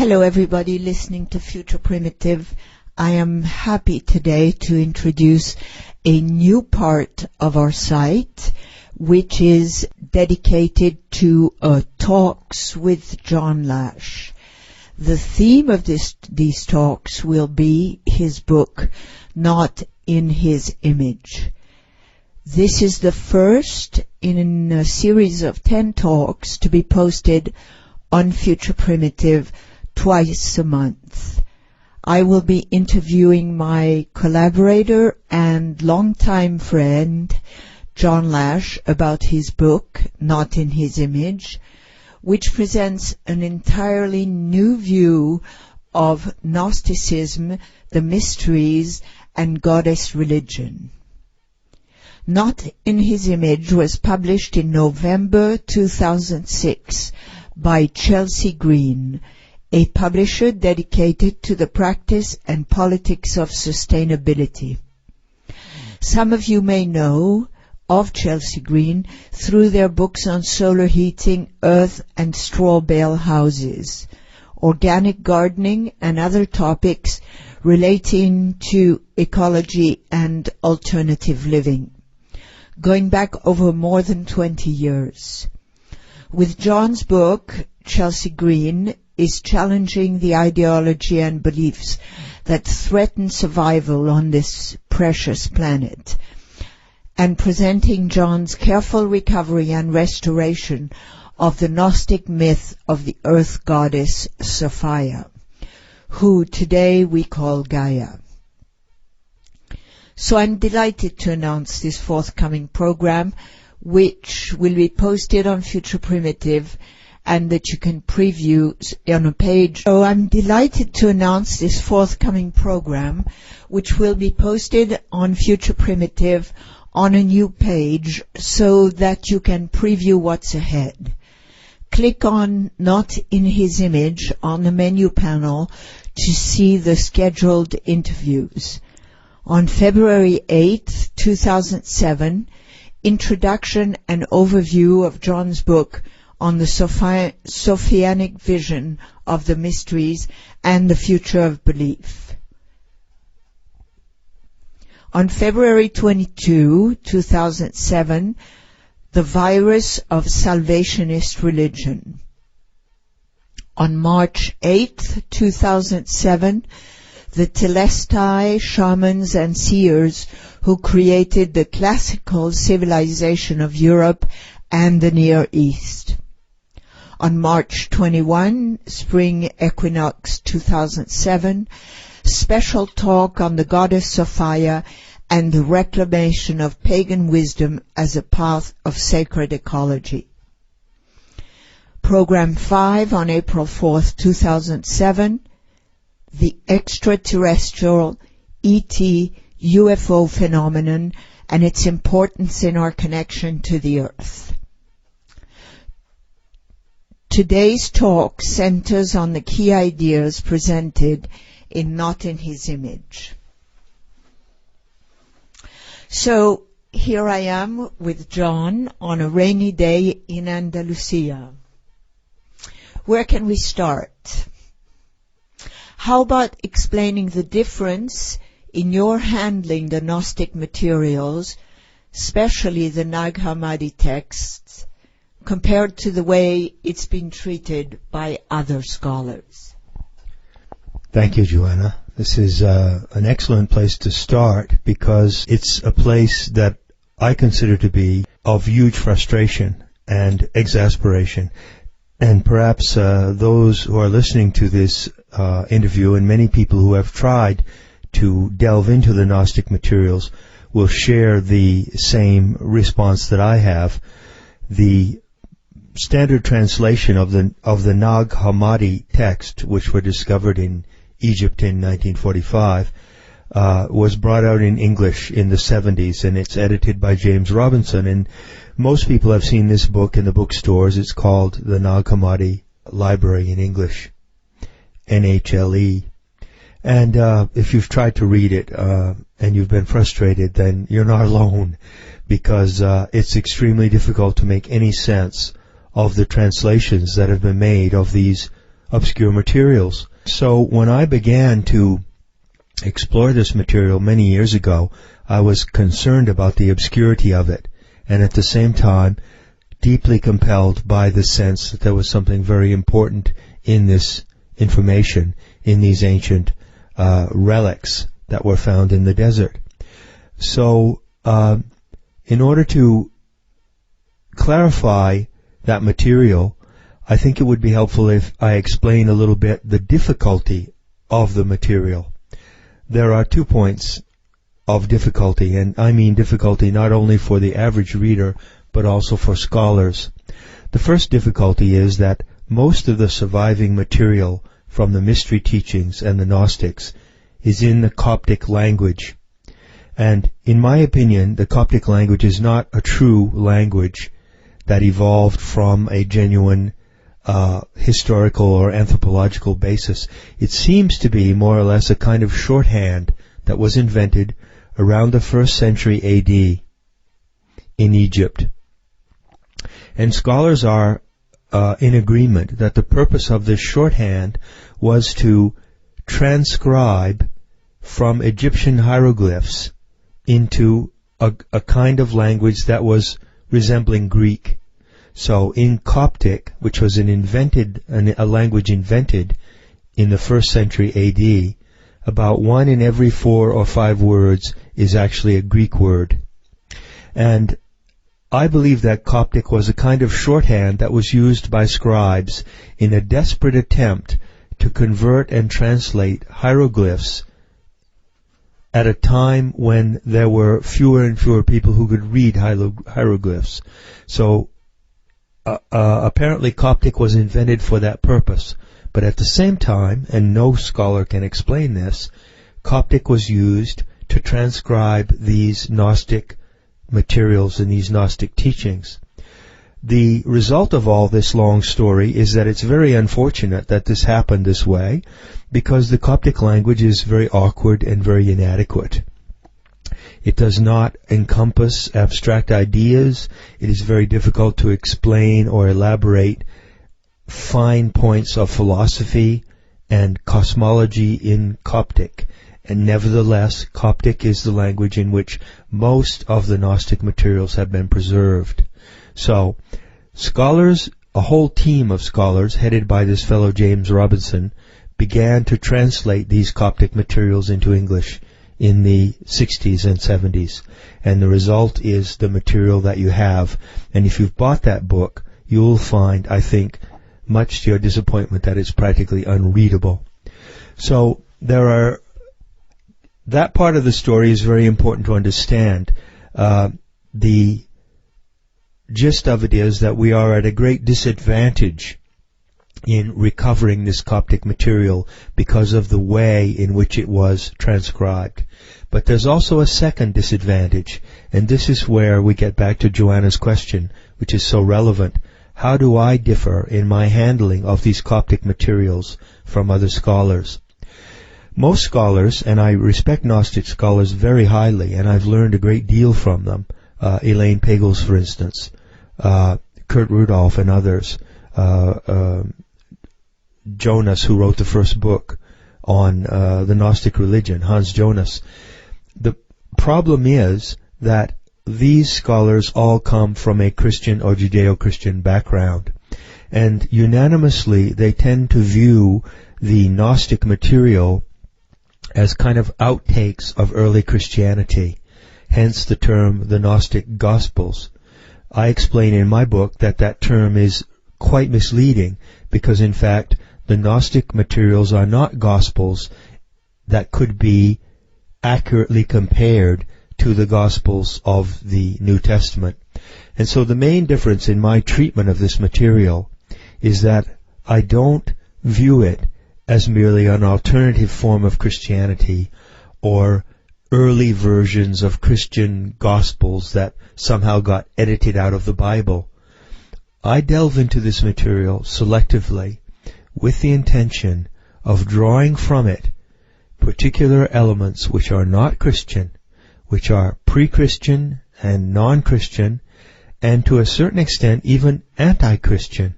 Hello everybody listening to Future Primitive. I am happy today to introduce a new part of our site which is dedicated to talks with John Lash. The theme of these talks will be his book, Not in His Image. This is the first in a series of 10 talks to be posted on Future Primitive twice a month. I will be interviewing my collaborator and longtime friend, John Lash, about his book, Not in His Image, which presents an entirely new view of Gnosticism, the mysteries, and goddess religion. Not in His Image was published in November 2006 by Chelsea Green, a publisher dedicated to the practice and politics of sustainability. Some of you may know of Chelsea Green through their books on solar heating, earth and straw bale houses, organic gardening and other topics relating to ecology and alternative living, going back over more than 20 years. With John's book, Chelsea Green is challenging the ideology and beliefs that threaten survival on this precious planet, and presenting John's careful recovery and restoration of the Gnostic myth of the earth goddess Sophia, who today we call Gaia. So I'm delighted to announce this forthcoming program, which will be posted on Future Primitive and that you can preview on a page. So I'm delighted to announce this forthcoming program, which will be posted on Future Primitive on a new page so that you can preview what's ahead. Click on Not in His Image on the menu panel to see the scheduled interviews. On February 8, 2007, introduction and overview of John's book on the Sophianic vision of the mysteries and the future of belief. On February 22, 2007, the virus of salvationist religion. On March 8, 2007, the Telestai, shamans and seers who created the classical civilization of Europe and the Near East. On March 21, Spring Equinox 2007, special talk on the goddess Sophia and the reclamation of pagan wisdom as a path of sacred ecology. Program 5 on April 4, 2007, the extraterrestrial ET UFO phenomenon and its importance in our connection to the Earth. Today's talk centers on the key ideas presented in Not in His Image. So here I am with John on a rainy day in Andalusia. Where can we start? How about explaining the difference in your handling the Gnostic materials, especially the Nag Hammadi texts, compared to the way it's been treated by other scholars? Thank you, Joanna. This is an excellent place to start because it's a place that I consider to be of huge frustration and exasperation. And perhaps those who are listening to this interview and many people who have tried to delve into the Gnostic materials will share the same response that I have. The standard translation of the Nag Hammadi text, which were discovered in Egypt in 1945, was brought out in English in the 70s, and it's edited by James Robinson. And most people have seen this book in the bookstores. It's called the Nag Hammadi Library in English, NHLE. And if you've tried to read it and you've been frustrated, then you're not alone, because it's extremely difficult to make any sense of the translations that have been made of these obscure materials. So when I began to explore this material many years ago, I was concerned about the obscurity of it, and at the same time deeply compelled by the sense that there was something very important in this information, in these ancient relics that were found in the desert. So in order to clarify that material, I think it would be helpful if I explain a little bit the difficulty of the material. There are 2 points of difficulty, and I mean difficulty not only for the average reader, but also for scholars. The first difficulty is that most of the surviving material from the mystery teachings and the Gnostics is in the Coptic language. And in my opinion, the Coptic language is not a true language that evolved from a genuine historical or anthropological basis. It seems to be more or less a kind of shorthand that was invented around the 1st century AD in Egypt. And scholars are in agreement that the purpose of this shorthand was to transcribe from Egyptian hieroglyphs into a kind of language that was resembling Greek. So in Coptic, which was a language invented in the 1st century AD, about 1 in every 4 or 5 words is actually a Greek word. And I believe that Coptic was a kind of shorthand that was used by scribes in a desperate attempt to convert and translate hieroglyphs at a time when there were fewer and fewer people who could read hieroglyphs. So apparently Coptic was invented for that purpose. But at the same time, and no scholar can explain this, Coptic was used to transcribe these Gnostic materials and these Gnostic teachings. The result of all this long story is that it's very unfortunate that this happened this way, because the Coptic language is very awkward and very inadequate. It does not encompass abstract ideas. It is very difficult to explain or elaborate fine points of philosophy and cosmology in Coptic. And nevertheless, Coptic is the language in which most of the Gnostic materials have been preserved. So, scholars, a whole team of scholars, headed by this fellow James Robinson, began to translate these Coptic materials into English in the 60s and 70s. And the result is the material that you have. And if you've bought that book, you'll find, I think, much to your disappointment, that it's practically unreadable. So, that part of the story is very important to understand. The gist of it is that we are at a great disadvantage in recovering this Coptic material because of the way in which it was transcribed. But there's also a second disadvantage, and this is where we get back to Joanna's question, which is so relevant. How do I differ in my handling of these Coptic materials from other scholars? Most scholars, and I respect Gnostic scholars very highly, and I've learned a great deal from them, Elaine Pagels, for instance, Kurt Rudolph and others, Jonas, who wrote the first book on the Gnostic religion, Hans Jonas. The problem is that these scholars all come from a Christian or Judeo-Christian background, and unanimously they tend to view the Gnostic material as kind of outtakes of early Christianity, hence the term the Gnostic Gospels. I explain in my book that that term is quite misleading, because in fact the Gnostic materials are not Gospels that could be accurately compared to the Gospels of the New Testament. And so the main difference in my treatment of this material is that I don't view it as merely an alternative form of Christianity or early versions of Christian Gospels that somehow got edited out of the Bible. I delve into this material selectively with the intention of drawing from it particular elements which are not Christian, which are pre-Christian and non-Christian, and to a certain extent even anti-Christian.